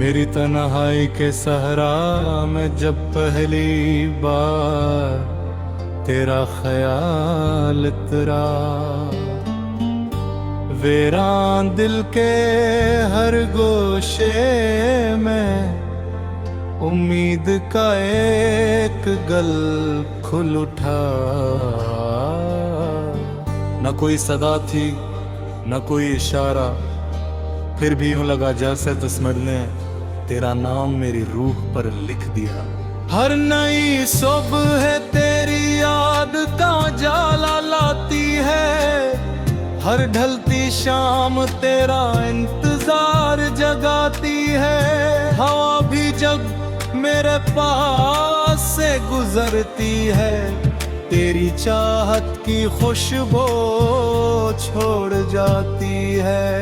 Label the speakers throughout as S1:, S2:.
S1: मेरी तन्हाई के सहरा में जब पहली बार तेरा ख्याल इतरा, वीरान दिल के हर गोशे में उम्मीद का एक गल खुल उठा। न कोई सदा थी न कोई इशारा, फिर भी यूं लगा जैसे तस्मर ने तेरा नाम मेरी रूह पर लिख दिया। हर नई सुबह तेरी याद का जाला लाती है, हर ढलती शाम तेरा इंतजार जगाती है। हवा भी जब मेरे पास से गुजरती है, तेरी चाहत की खुशबू छोड़ जाती है।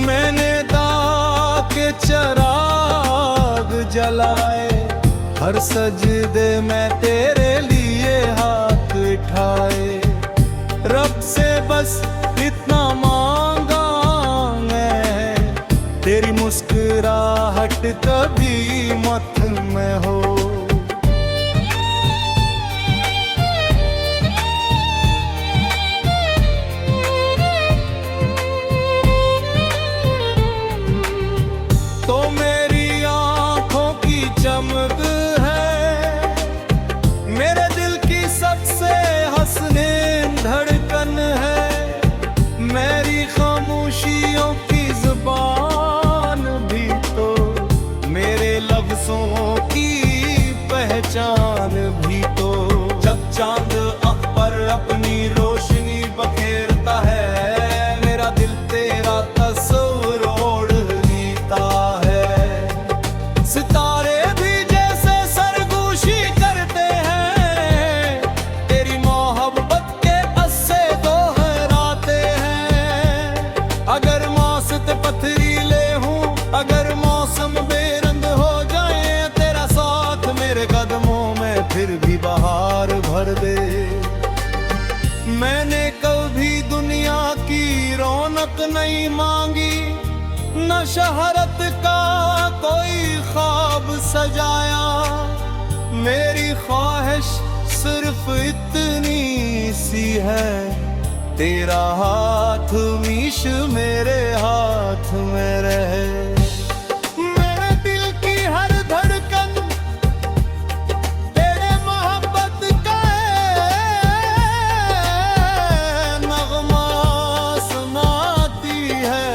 S1: मैंने दाग के चिराग जलाए, हर सजदे में तेरे लिए हाथ उठाए। रब से बस इतना मांगा मैं, तेरी मुस्कुराहट कभी मत में हो। तो मेरी आंखों की चमक है, मेरे दिल की सबसे हसीन धड़कन है। मेरी खामोशियों की जुबान भी तो मेरे लफ्जों की पहचान भी तो। जब चांद आँख पर अपनी रोशनी बखेरता है, मेरा दिल तेरा तस्वीर ओढ़ लेता है। सितारे भी जैसे सरगोशी करते हैं, तेरी मोहब्बत के अस्से दोहराते हैं। अगर मौसम पथरीले हूँ, अगर मौसम बेरंग हो जाए, तेरा साथ मेरे कदमों में फिर भी बहार भर दे। मैंने कभी दुनिया की रौनक नहीं मांगी, न शहरत का कोई ख्वाब सजाया। मेरी ख्वाहिश सिर्फ इतनी सी है, तेरा हाथ मीश मेरे हाथ में रहे। मेरे दिल की हर धड़कन तेरे मोहब्बत का नगमा सुनाती है।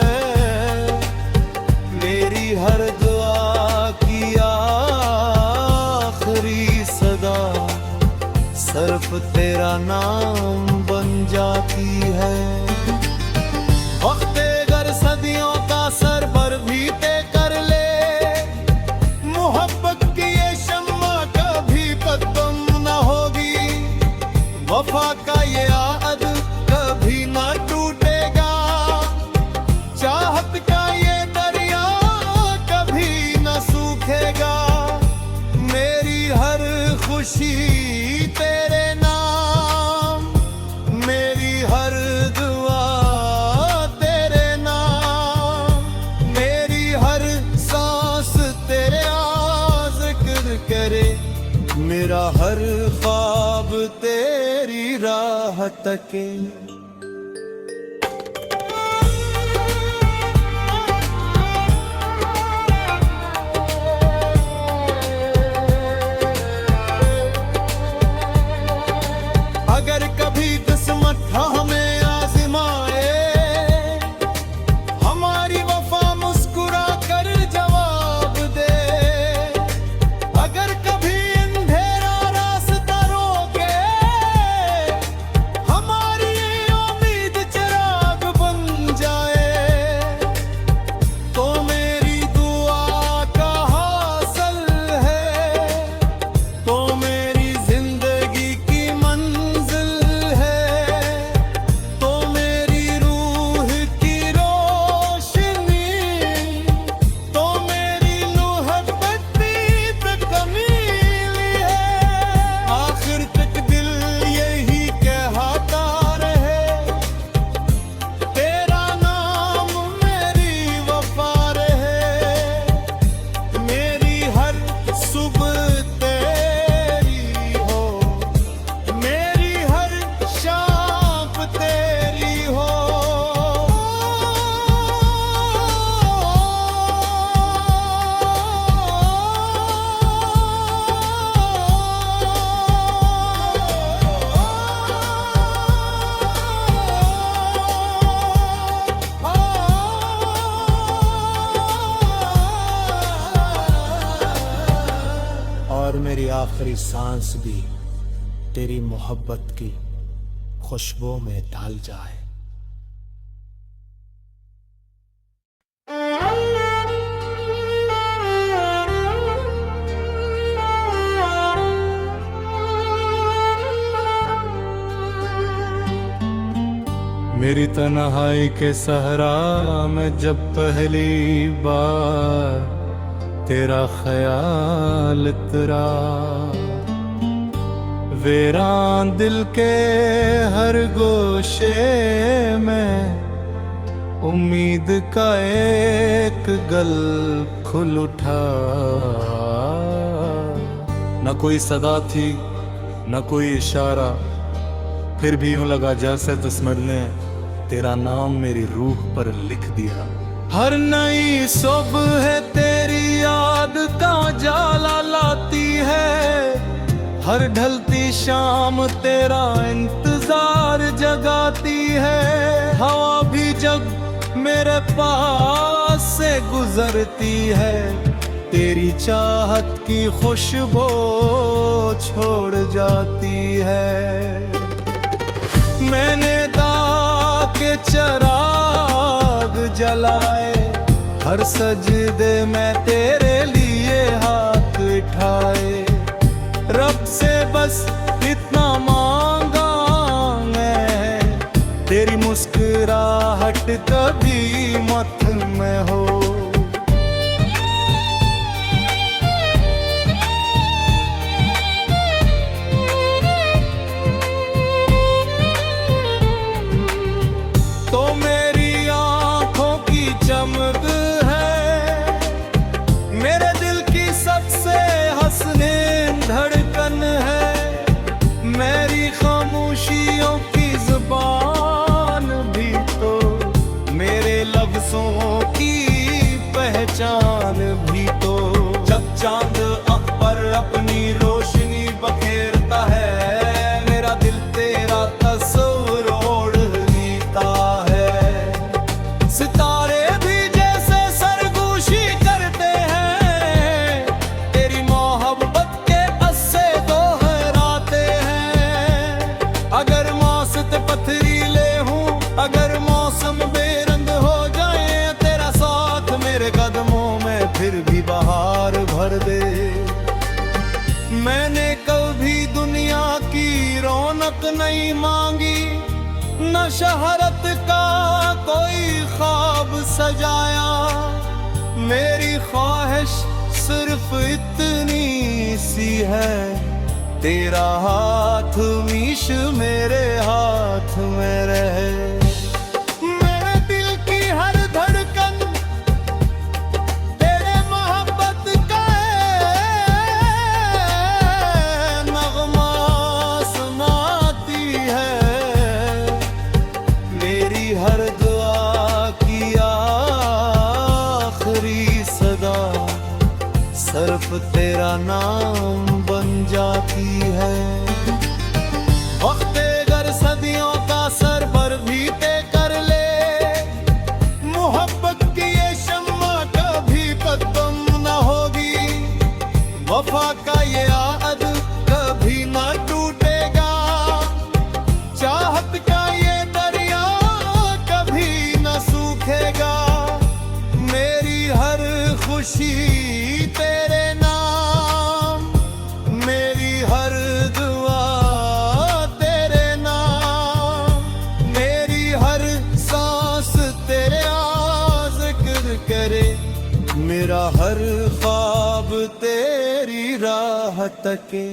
S1: मेरी हर दुआ की आखिरी सदा सिर्फ तेरा नाम बन जाती है। वक्त अगर सदियों का सर पर भी तय कर ले, मोहब्बत की ये शम्मा कभी कदम न होगी। वफा का ये आहद कभी न टूटेगा, चाहत का ये दरिया कभी न सूखेगा। मेरी हर खुशी तेरे नाम, मेरी हर दुआ तेरे नाम, मेरी हर सांस तेरे जिक्र करे। मेरा हर ख्वाब तेरी राह तके। अगर कभी किस्मत हमें आज़माए, हमारी वफा मुस्कुरा कर जवाब दे। अगर कभी अंधेरा रास्ता रोके, हमारी और मेरी आखिरी सांस भी तेरी मोहब्बत की खुशबू में ढल जाए। मेरी तन्हाई के सहरा में जब पहली बार तेरा ख्याल उतरा, वीरान दिल के हर गोशे में उम्मीद का एक गल खुल उठा। न कोई सदा थी न कोई इशारा, फिर भी यूं लगा जैसे तस्वीर ने तेरा नाम मेरी रूह पर लिख दिया। हर नई सुबह तेरी याद का जाला लाती है, हर ढलती शाम तेरा इंतजार जगाती है। हवा भी जब मेरे पास से गुजरती है, तेरी चाहत की खुशबू छोड़ जाती है। मैंने दाग के चिराग जलाए, हर सजदे में तेरे लिए हाथ उठाए। रब से बस इतना मांगा मैं, तेरी मुस्कुराहट कभी मत में हो। तो मेरी आंखों की चमक है, मेरे दिल की सबसे हसीन धड़कन है। मेरी खामोशियों की जुबान भी तो मेरे लफ्जों की पहचान भी तो। जब चांद आँख पर अपनी रोशनी बखेरता है, मेरा दिल तेरा तस्वीर ओढ़ लेता है। सितारे भी जैसे सरगोशी करते हैं, तेरी मोहब्बत के अस्से दोहराते हैं। अगर मौसम पथरीले हूँ, अगर मौसम बेरंग हो जाए, तेरा साथ मेरे कदमों में फिर भी बहार भर दे। मैंने कभी दुनिया की रौनक नहीं मांगी, न शहरत का कोई ख्वाब सजाया। मेरी ख्वाहिश सिर्फ इतनी सी है, तेरा हाथ मीश मेरे हाथ में रहे। मेरे दिल की हर धड़कन तेरे मोहब्बत का नगमा सुनाती है। मेरी हर दुआ की आखिरी सदा सिर्फ तेरा नाम बन जाती है। वक्त अगर सदियों का सर पर भी तय कर ले, मोहब्बत की ये शम्मा कभी खत्म न होगी। वफा का ये आहद कभी न टूटेगा, चाहत का ये दरिया कभी न सूखेगा। मेरी हर खुशी तेरे नाम, मेरी हर दुआ तेरे नाम, मेरी हर सांस तेरे जिक्र करे। मेरा हर ख्वाब तेरी राह तके।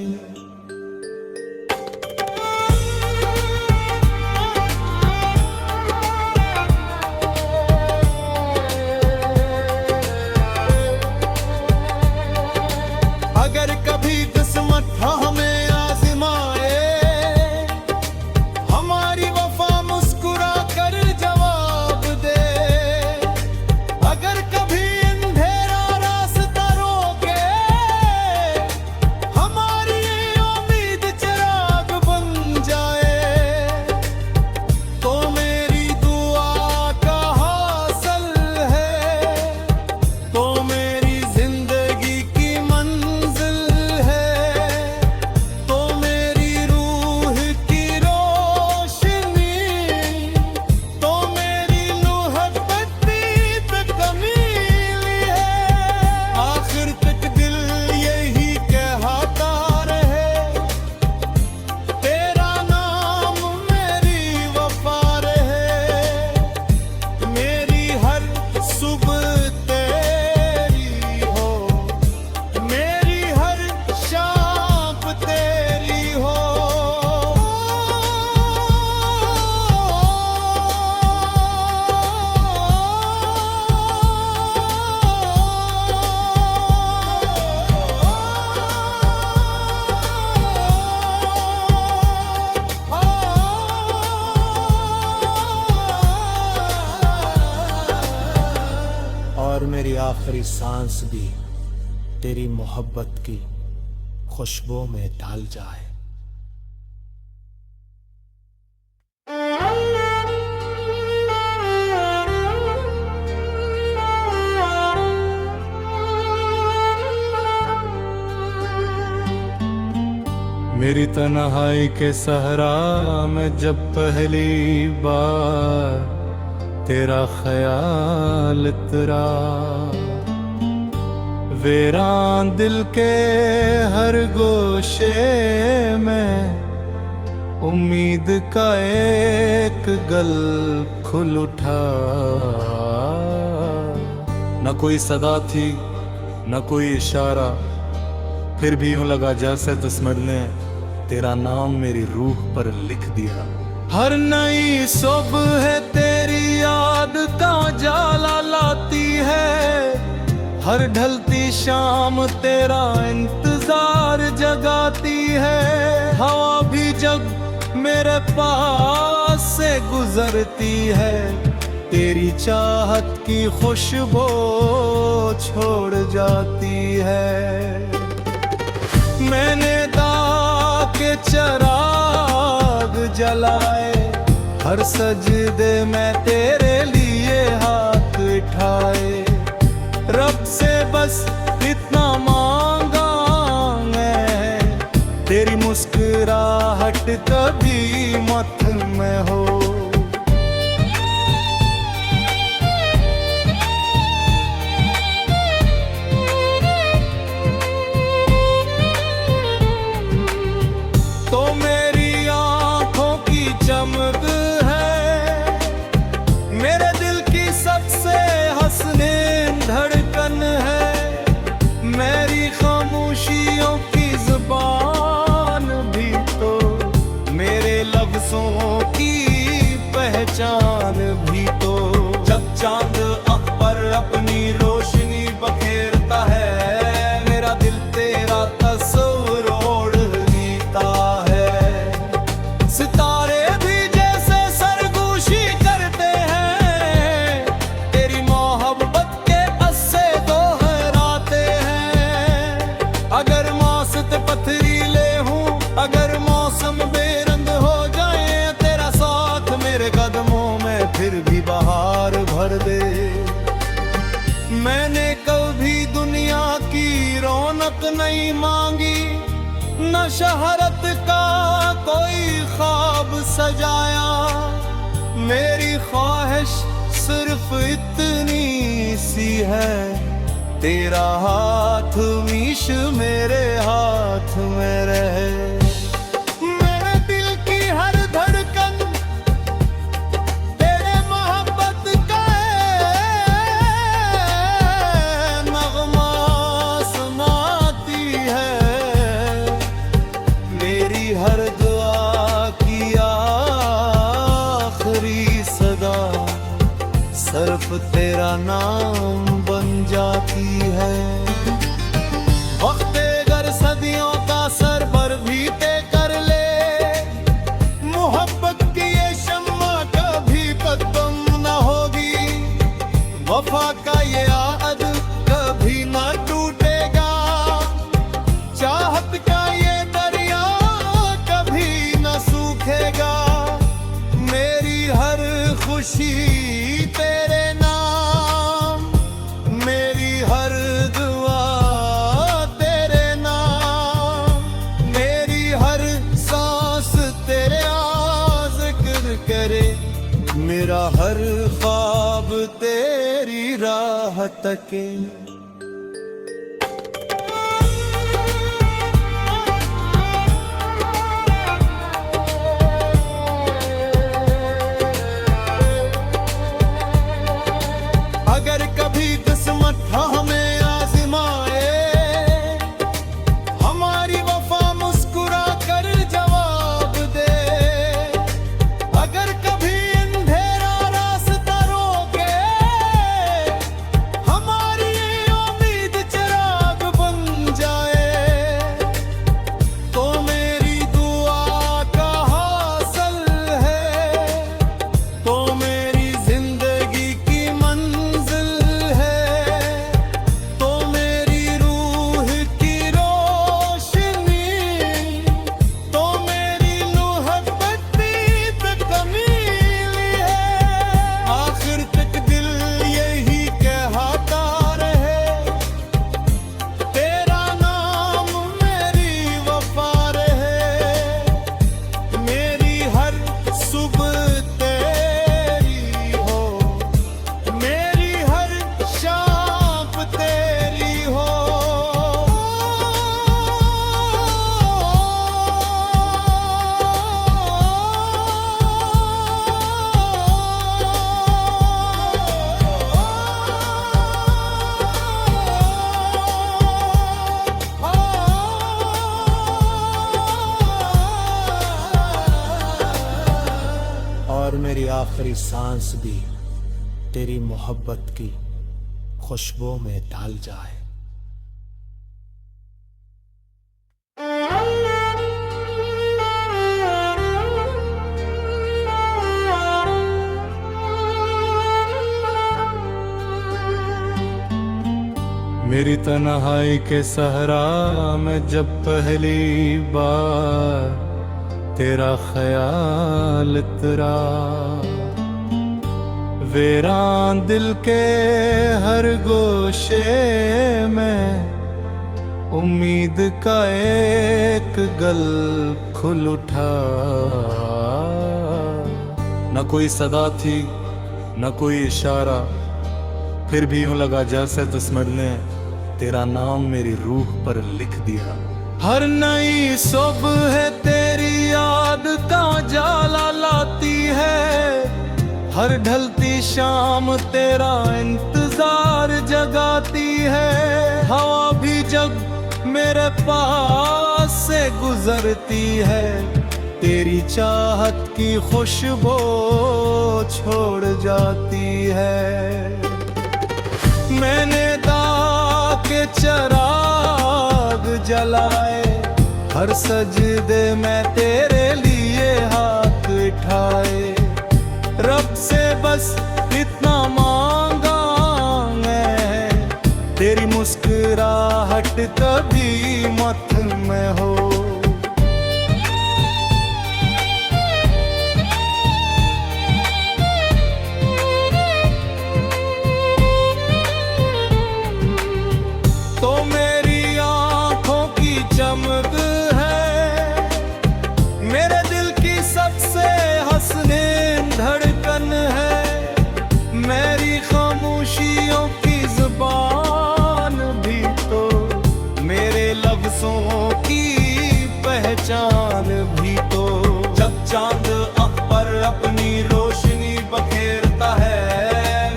S1: अगर कभी किस्मत हमें आज़माए, हमारी वफा मुस्कुरा कर जवाब दे। अगर कभी अंधेरा रास्ता रोके, हमारी उम्मीद चिराग बन जाए। तो मेरी दुआ का हासिल है, तो मेरी जिंदगी की मंजिल आखिरी सांस भी तेरी मोहब्बत की खुशबू में ढल जाए।
S2: मेरी तन्हाई के सहरा में जब पहली बार तेरा ख्याल उतरा, वीरान दिल के हर गोशे में उम्मीद का एक गल खुल उठा। न कोई सदा थी न कोई इशारा, फिर भी यूं लगा जैसे दुश्मन ने तेरा नाम मेरी रूह पर लिख दिया। हर नई सुबह तेरी याद का जाला लाती है, हर ढलती शाम तेरा इंतजार जगाती है। हवा भी जब मेरे पास से गुजरती है, तेरी चाहत की खुशबू छोड़ जाती है। मैंने दाग के चिराग जलाए, हर सजदे में तेरे लिए हाथ उठाए। रब से बस इतना मांगा मैं, तेरी मुस्कुराहट कभी मत में हो। तो मेरी आंखों की चमक है, मेरे दिल की सबसे हसीन धड़कन है। मेरी खामोशियों की जुबान भी तो मेरे लफ्जों की पहचान भी तो। जब चांद आँख पर अपनी रोशनी बखेरता है, मेरा दिल तेरा तस्वीर ओढ़ लेता है। सितारे भी जैसे सरगोशी करते हैं, तेरी मोहब्बत के अस्से दोहराते हैं। अगर मौसम पथरीले हूँ, अगर मौसम बेरंग हो जाए, तेरा साथ मेरे कदमों में फिर भी बहार भर दे। मैंने कभी दुनिया की रौनक नहीं मांगी, न शहरत का कोई ख्वाब सजाया। मेरी ख्वाहिश सिर्फ इतनी सी है, तेरा हाथ मीश मेरे हाथ में रहे। मेरे दिल की हर धड़कन तेरे मोहब्बत का नगमा सुनाती है। मेरी हर दुआ की आखिरी सदा सिर्फ तेरा नाम बन जाती है। वक्त अगर सदियों का सर पर भी तय कर ले, मोहब्बत की ये शम्मा कभी कदम न होगी। वफा का ये आहद कभी न टूटेगा, चाहत का ये दरिया कभी न सूखेगा। मेरी हर खुशी तेरे नाम, मेरी हर दुआ तेरे नाम, मेरी हर सांस तेरे जिक्र करे। मेरा हर ख्वाब तेरी राह तके। अगर कभी किस्मत हमें आज़माए, हमारी वफा मुस्कुरा कर जवाब दे। अगर कभी अंधेरा रास्ता रोके, हमारी
S1: आखिरी सांस भी तेरी मोहब्बत की खुशबू में ढल जाए।
S2: मेरी तन्हाई के सहरा में जब पहली बार तेरा ख्याल उतरा, वीरान दिल के हर गोशे में उम्मीद का एक गल खुल उठा। न कोई सदा थी न कोई इशारा, फिर भी यूं लगा जैसे दुश्मन ने तेरा नाम मेरी रूह पर लिख दिया। हर नई सुबह तेरी याद का जाला लाती है, हर ढलती शाम तेरा इंतजार जगाती है। हवा भी जब मेरे पास से गुजरती है, तेरी चाहत की खुशबू छोड़ जाती है। मैंने दाग के चिराग जलाए, हर सजदे में तेरे लिए हाथ उठाए। रब से बस इतना मांगा मैं, तेरी मुस्कुराहट कभी मत में हो। तो मेरी आंखों की चमक है, मेरे दिल की सबसे हसीन धड़कन है। मेरी खामोशियों की जुबान भी तो मेरे लफ्जों की पहचान भी तो। जब चांद आँख पर अपनी रोशनी बखेरता है,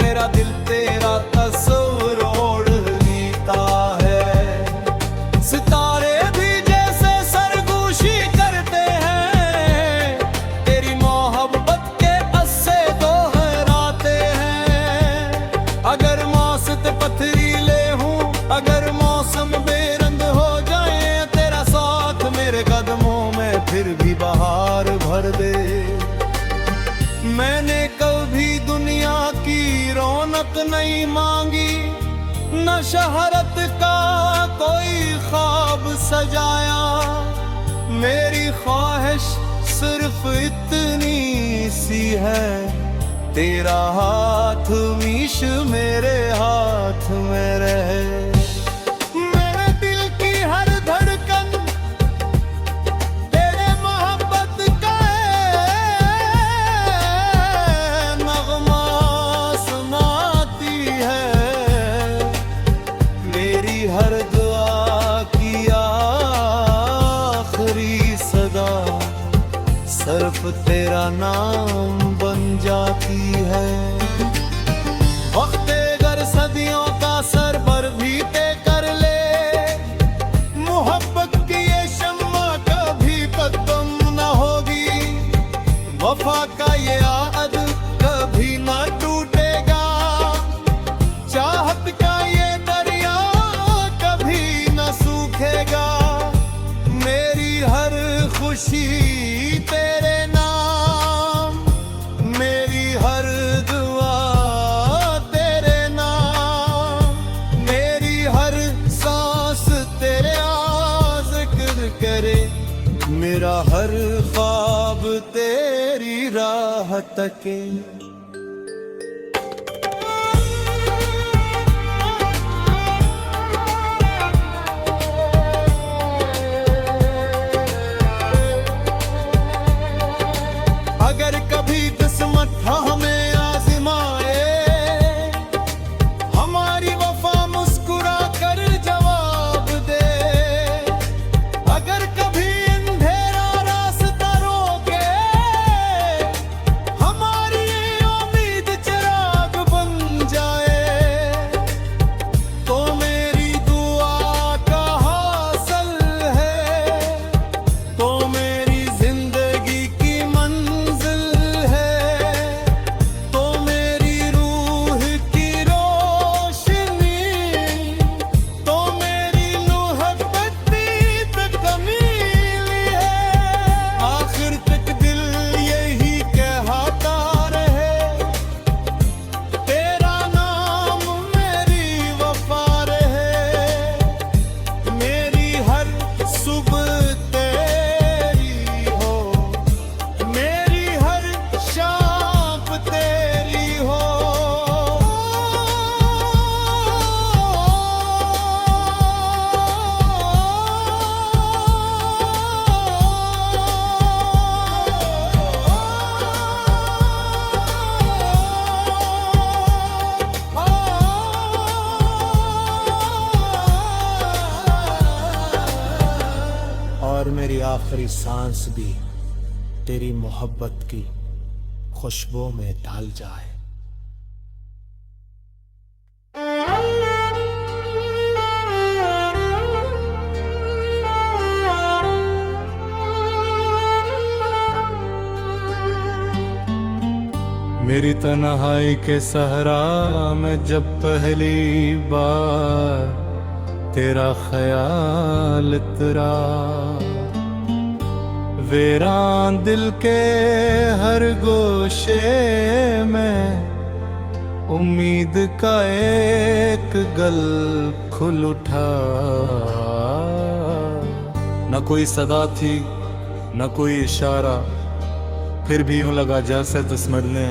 S2: मेरा दिल तेरा तस्वीर ओढ़ लेता है। सितारे भी जैसे सरगोशी करते हैं, तेरी मोहब्बत के अस्से दोहराते हैं। अगर मौसम पथरीले हूँ, अगर मौसम बेरंग हो जाए, तेरा साथ मेरे कदमों में फिर भी बहार भर दे। मैंने कभी दुनिया की रौनक नहीं मांगी, न शहरत का कोई ख्वाब सजाया। मेरी ख्वाहिश सिर्फ इतनी सी है, तेरा हाथ मीश मेरे हाथ में रहे। मेरे दिल की हर धड़कन तेरे मोहब्बत का नगमा सुनाती है। मेरी हर दुआ की आखिरी सदा सिर्फ तेरा नाम बन जाती है। वक्त अगर सदियों का सर पर भी तय कर ले, मोहब्बत की ये शम्मा कभी खत्म न होगी। वफा का ये आहद कभी न टूटेगा, चाहत का ये दरिया कभी न सूखेगा। मेरी हर खुशी तेरे नाम, मेरी हर दुआ तेरे नाम, मेरी हर सांस तेरे जिक्र करे। मेरा हर ख्वाब तेरी राह तके। अगर कभी किस्मत हमें आज़माए, हमारी वफा मुस्कुरा कर जवाब दे। अगर कभी अंधेरा रास्ता रोके, हमारी
S1: पर मेरी आखिरी सांस भी तेरी मोहब्बत की खुशबू में ढल जाए।
S2: मेरी तन्हाई के सहरा में जब पहली बार तेरा ख्याल उतरा, वीरान दिल के हर गोशे में उम्मीद का एक गल खुल उठा। न कोई सदा थी न कोई इशारा, फिर भी यूं लगा जैसे दुश्मन ने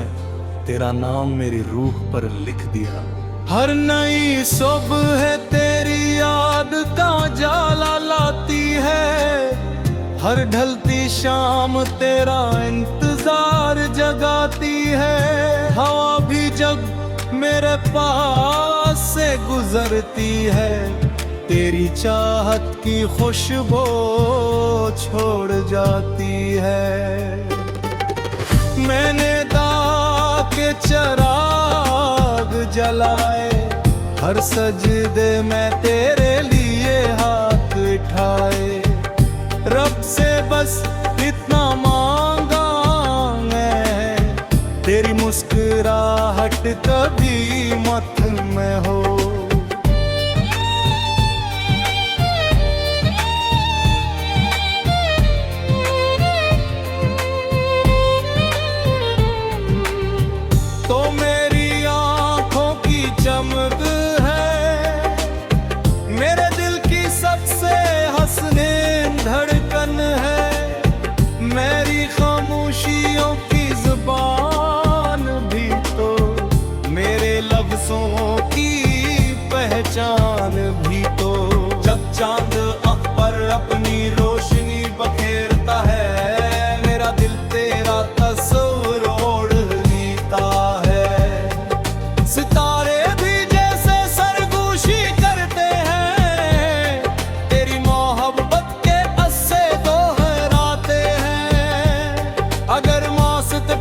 S2: तेरा नाम मेरी रूह पर लिख दिया। हर नई सुबह तेरी याद का जाला लाती है, हर ढलती शाम तेरा इंतजार जगाती है। हवा भी जब मेरे पास से गुजरती है, तेरी चाहत की खुशबू छोड़ जाती है। मैंने दाग के चिराग जलाए, हर सजदे में तेरे लिए हाथ उठाए। रब से बस इतना मांगा मैं, तेरी मुस्कुराहट कभी मत में हो। चमक है मेरे दिल की सबसे हसीन धड़कन है। मेरी खामोशियों की जुबान भी तो मेरे लफ्जों की पहचान भी तो। जब चांद आँख पर अपनी रोशनी बखेरता है, मेरा दिल तेरा तस्वीर ओढ़ लेता है। सितारे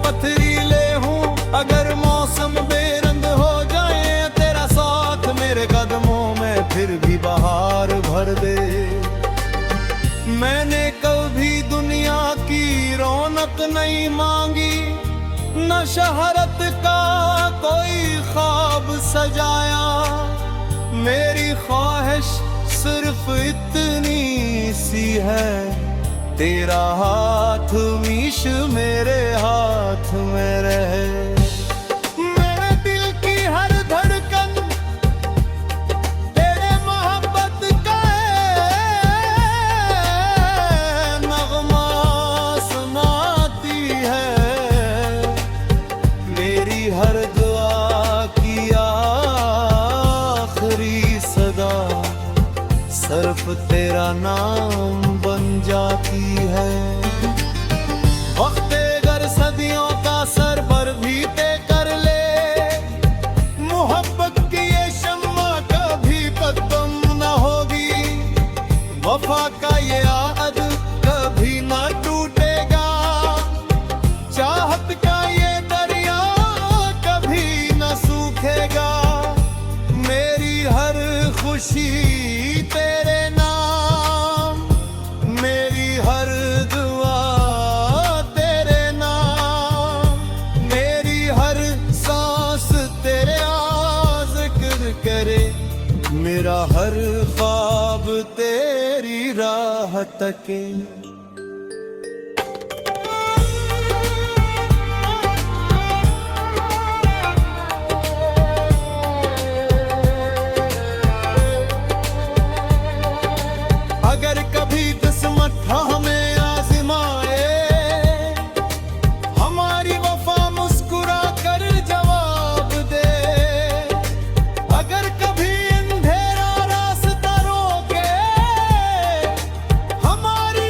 S2: पथरीले हूँ, अगर मौसम बेरंग हो जाए, तेरा साथ मेरे कदमों में फिर भी बहार भर दे। मैंने कभी दुनिया की रौनक नहीं मांगी, न शहरत का कोई ख्वाब सजाया। मेरी ख्वाहिश सिर्फ इतनी सी है, तेरा हाथ मीश मेरे हाथ में रहे। मेरे दिल की हर धड़कन तेरे मोहब्बत का नगमा सुनाती है। मेरी हर दुआ की आखिरी सदा सिर्फ तेरा नाम बन जाती है। वक्त अगर सदियों का सरबर भी तय कर ले, मोहब्बत की ये शम्मा कभी कदम न होगी। वफा का ये आद कभी न टूटेगा, चाहत का ये दरिया कभी न सूखेगा। मेरी हर खुशी तेरे नाम, मेरी हर दुआ तेरे नाम, मेरी हर सांस तेरे जिक्र करे। मेरा हर ख्वाब तेरी राह तके। अगर कभी किस्मत हमें आज़माए, हमारी वफा मुस्कुरा कर जवाब दे। अगर कभी अंधेरा रास्ता रोके, हमारी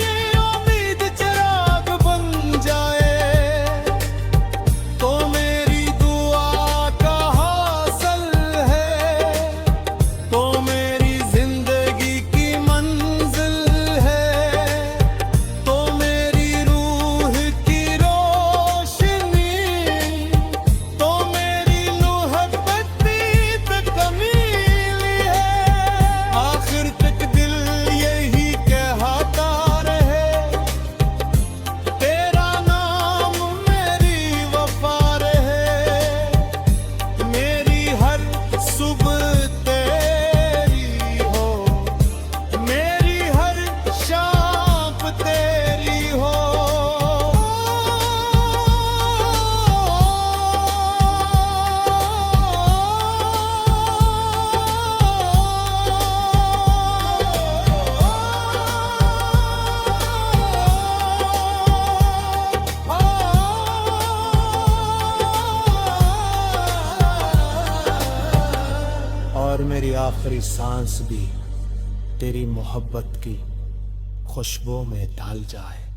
S1: आखिरी सांस भी तेरी मोहब्बत की खुशबू में ढल जाए।